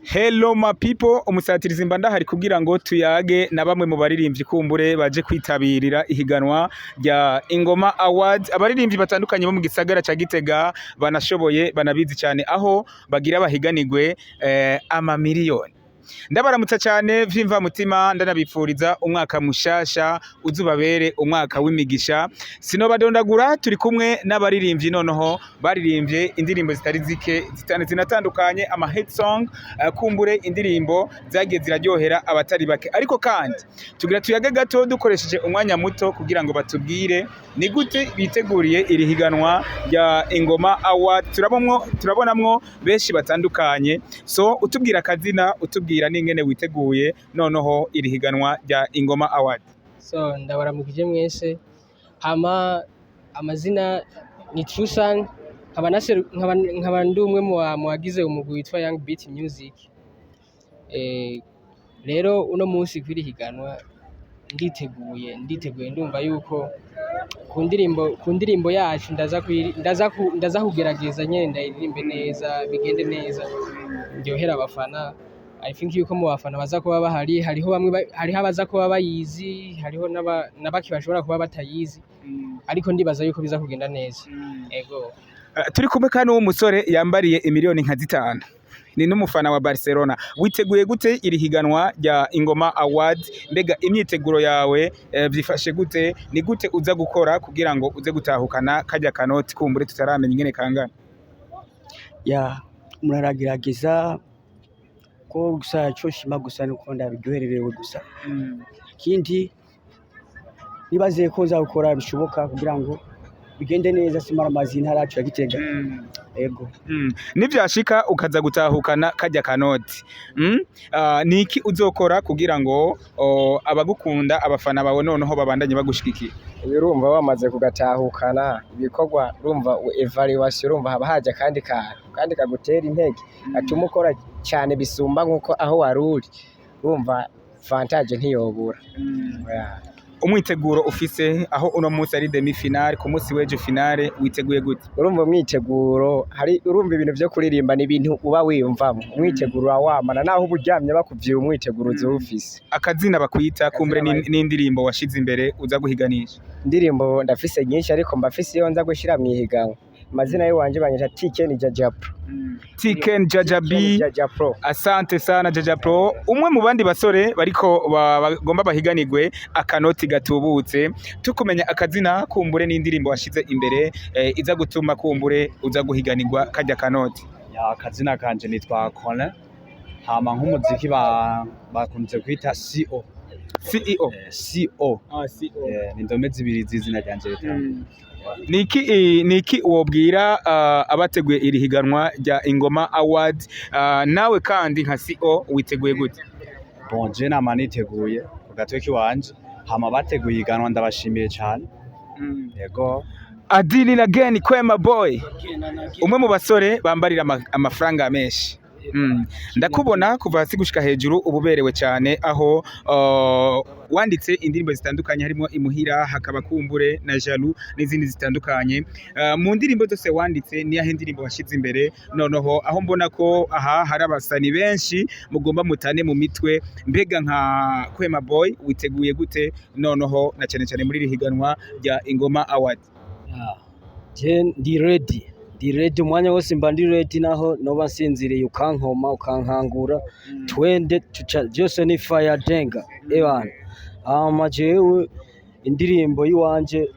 Hello my people, umusatirizi mba ndahari kugira ngo tuyage na bamwe mu baririmbyi kumbure baje kwitabirira ihiganwa rya Ingoma Awards. Abaririmbyi batandukanye bo mu gisagara ca Gitega banashoboye banabizi cyane aho bagira bahiganirwe amamiliyoni. Ndabaramutsa cyane vimva mutima ndanabipfuriza umwaka mushasha uzubabere umwaka w'imigisha. Sinobadondagura turi kumwe n'abaririmbyi noneho baririmbye indirimbo zitari zike zinatandukanye ama hit song, kumbure indirimbo zagiye ziraryohera abatari bake, ariko kandi tugira tuyage gato dukoresheje umwanya muto kugira ngo batubwire ni gute biteguriye iri higanwa rya Ingoma Award. Turabonamwo benshi batandukanye, so utubwira akazina, utubwira n'ingene witeguye noneho iri higanwa rya Ingoma Award. So ndabaramukije mwese, hama amazina ni Trusan, nkaba ndi umwe mu wagize umugwi witwa Young Beat Music. Rero uno munsi kwiri higanwa nditeguye ndumva yuko ku ndirimbo yacu ndaza kugerageza nyene ndayiririmbe neza, bigende neza, ndyohera abafana. I think yuko mu bafana baza kuba bahari, hariho abaza kuba bayizi, hariho n'abaki bashobora kuba batayizi, ariko ndibaza yuko biza kugenda neza. Ego turi kumwe kandi w'umusore yambariye imiliyoni nka 5, ni n'umufana wa Barcelona. Witeguye gute iri higanwa rya Ingoma Awards? Mbega imyiteguro yawe byifashe gute? Ni gute uza gukora kugira ngo uze gutahukana kajya kanoti kumbure tutaramenya ingene kangana? Muraragerageza ko gusa cyo shima gusa nuko ndabiryohererewe gusa. Kindi nibaze ko za gukora bishoboka kugira ngo bigende neza, simara amazina haracu ya Gitega. Ego nivyashika ukaza gutahukana kajya kanoti, niki uzokora kugira ngo abagukunda abafana bawe noneho babandanye bagushigikiye? Urumva wamaze kugatahukana ibikorwa, urumva evaluation, urumva haba haje kandi kagutera intege atuma ukora cyane bisumba nkuko aho waruri, urumva vantage ntiyobura. Umwiteguro ufise aho uno munsi ari demi finale, ku munsi w'ejo finale, witeguye gute? Urumva umwiteguro urumva ibintu byo kuririmba ni ibintu uba wiyumvamo, umwiteguro wamana naho uburyamye bakuvira umwiteguro uzufise. Akazina bakwita kumbure n'indirimbo washize imbere uza guhiganisha? Indirimbo ndafise nyinshi, ariko mbafise iyo nza gushira mu ihiganwa. Amazina y'uwanje banyita Tiken Jaja Pro. Tiken Jaja Pro. Asante sana Jaja Pro, umwe mu bandi basore bariko bagomba bahiganirwe akanoti gatubutse. Tukumenya akazina kumbure n'indirimbo washize imbere iza gutuma kumbure uza guhiganirwa kajya kanoti? Akazina kanje nitwa Colin, hama nk'umuziki bakunze kwita CEO. Ni ndome zibiri z'izina ryanje ritanu. Niki wobwira abateguye iri higanwa rya Ingoma Awards? Nawe kandi nka CEO witeguye gute? Bon, je nama niteguye ku gatwe kiwanje, hama bateguye higanwa ndabashimiye cyane. Yego Adili again Kwema boy, umwe mu basore bambarira amafaranga menshi. Ndakubona kuva hasi gushika hejuru ububerewe cyane, aho wanditse indirimbo zitandukanye harimo Imuhira, hakaba kumbure na Jalu n'izindi zitandukanye. Mu ndirimbo zose wanditse ni yahe ndirimbo washize imbere noneho aho mbona ko aha hari abasani benshi mugomba mutane mu mitwe? Mbega nka Kwema boy witeguye gute noneho na cyane muri iri higanwa rya Ingoma Award? Ndi ready umwanya wose, mba ndi ready, naho noba nsinziriye ukankoma ukankangura, twende byose ni fire denga ebana. Jewe indirimbo yiwanje,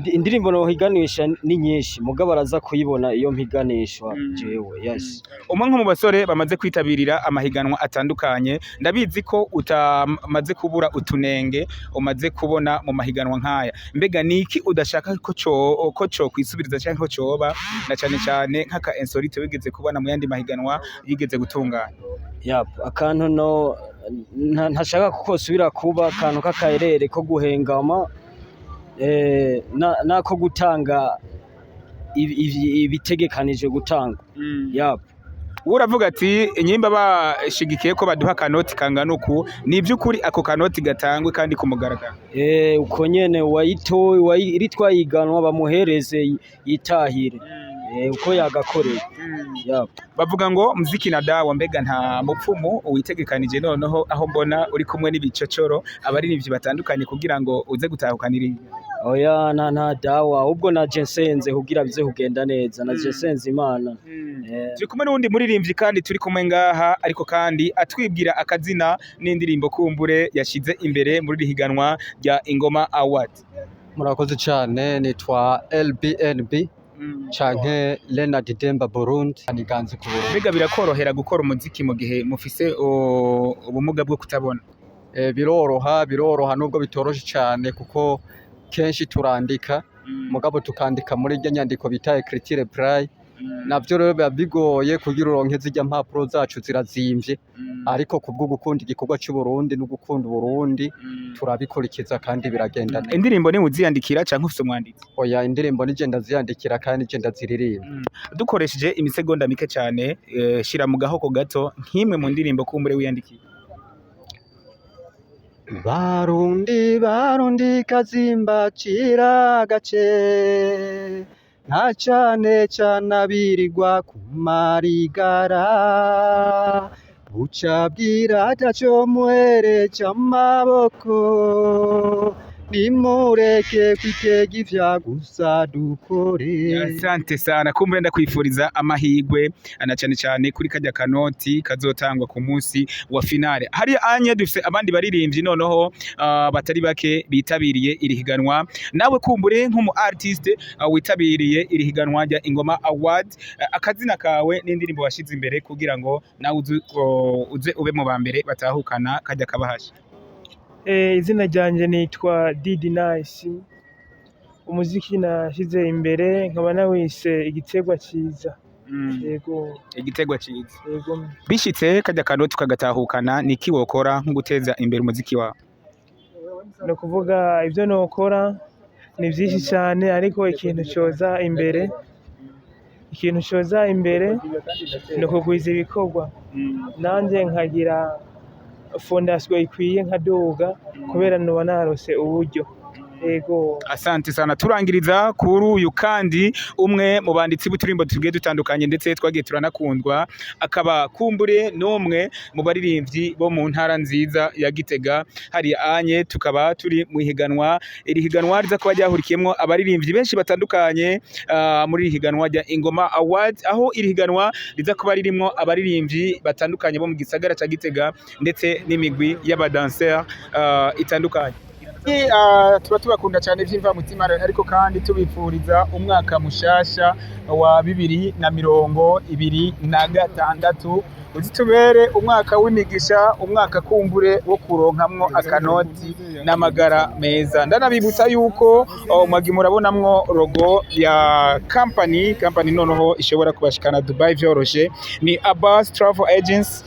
indirimbo no higanisha ni nyinshi, mugabo araza kuyibona iyo mpiganishwa jewe. Yes, umwe nko mu basore bamaze kwitabirira amahiganwa atandukanye, ndabizi ko utamaze kubura utunenge umaze kubona mu mahiganwa nkaya. Mbega niki udashaka ko cyo kwisubiriza cyangwa ko cyoba, na cyane nk'aka insolite wigeze kubona mu yandi mahiganwa yigeze gutungana? Akantu no ntashaka ko subira kuba akantu k'akaherere ko guhengama nako gutanga ibitegekanije gutanga. Uravuga ati inyimba bashigikiye ko baduha kanoti kangana uku, ni by'ukuri ako kanoti gatangwe kandi kumugaragara? Uko nyene wayitoye iri twayiganwa bamuhereze yitahire. uko yagakoreye. Yap. bavuga ngo muziki na dawa, mbega nta mupfumu witegekanije noneho aho mbona uri kumwe n'ibicocoro abaririmbyi batandukanye kugira ngo uze gutahukanira Oya nta dawa ahubwo naje nsenze kugira bize kugenda neza, naje nsenze Imana. turi kumwe n'uwundi muririmbyi kandi turi kumwe ngaha, ariko kandi atwibwira akazina n'indirimbo kumbure yashize imbere muri iri higanwa rya Ingoma Award. Murakoze cyane, nitwa LBNB canke Leonard Demba Burundi, niganze ku Burundi. Mbega birakorohera gukora umuziki mu gihe mufise ubumuga bwo kutabona? Biroroha nubwo bitoroshe cyane kuko kenshi turandika mugabo tukandika muri rya nyandiko bita écriture braille, navyo rero biba bigoye kugira uronke zirya mpapuro zacu zirazimvye, ariko kubwo gukunda igikorwa cy'u Burundi no gukunda Burundi turabikurikiza kandi biragenda neza. Indirimbo ni uziyandikira canke ufise umwanditsi? Oya, indirimbo nije ndaziyandikira kandi nije ndaziririmba. Dukoresheje imisegonda mike cyane, shira mu gahoko gato nk'imwe mu ndirimbo kumbure wiyandikiye. Barundi kazimba cira gace, nta cane abirirwa ku marigara, buca bwira ataco muhereje amaboko, nimureke kwitega ivyagusa dukore. Asante sana, kumbure ndakwifuriza amahigwe na cane kuri kajya kanoti kazotangwa ku munsi wa finale. Hari anye dufise abandi baririmbyi noneho batari bake bitabiriye iri higanwa, nawe kumbure nk'umu artiste witabiriye iri higanwa rya Ingoma Award, akazina kawe n'indirimbo washize imbere kugira ngo nawe uze ube mu bambere batahukana kajya kabahasha. Izina ryanje nitwa Didi Nice, umuziki nashize imbere nkaba nawise Igiterwa Ciza. Yego, Igiterwa Ciza. yego. Bishitse kajya kanoti tukagatahukana, niki wokora nko guteza imbere umuziki wawe? No kuvuga ibyo nokora ni byinshi cyane, ariko ikintu coza imbere no kugwiza ibikorwa, nanje nkagira fondasiyo ikwiye nkaduga kubera nuba narose uburyo. Yego. Asante sana, turangiriza kuri uyu kandi umwe mu banditsi b'uturimbo tugiye dutandukanye ndetse twagiye turanakundwa, akaba kumbure n'umwe mu baririmbyi bo mu ntara nziza ya Gitega. Hari anye tukaba turi mu higanwa, iri higanwa riza kuba ryahurikiyemo abaririmbyi benshi batandukanye muri iri higanwa rya Ingoma Award, aho iri higanwa riza kuba ririmo abaririmbyi batandukanye bo mu gisagara ca Gitega ndetse n'imigwi y'abadanseur itandukanye. Tuba tubakunda cyane vy'imvamutima, ariko kandi tubifuriza umwaka mushasha wa 2026 uzitubere umwaka w'imigisha, umwaka kumbure wo kuronkamwo akanoti n'amagara meza. Ndanabibutsa yuko mwagi murabonamwo logo ya company noneho ishobora kubashikana Dubai vyoroshe, ni Abbas Travel Agency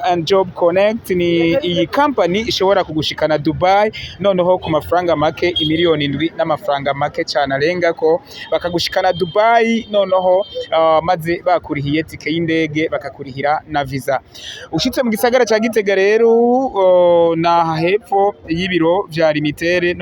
and Job Connect. Ni iyi company ishobora kugushikana Dubai noneho ku mafaranga make, 7 miliyoni n'amafaranga make cyane arenga ko, bakagushikana Dubai noneho maze bakurihiye tike y'indege bakakurihira na visa. Ushitse mu gisagara ca Gitega rero na hepfo y'ibiro vya Limitere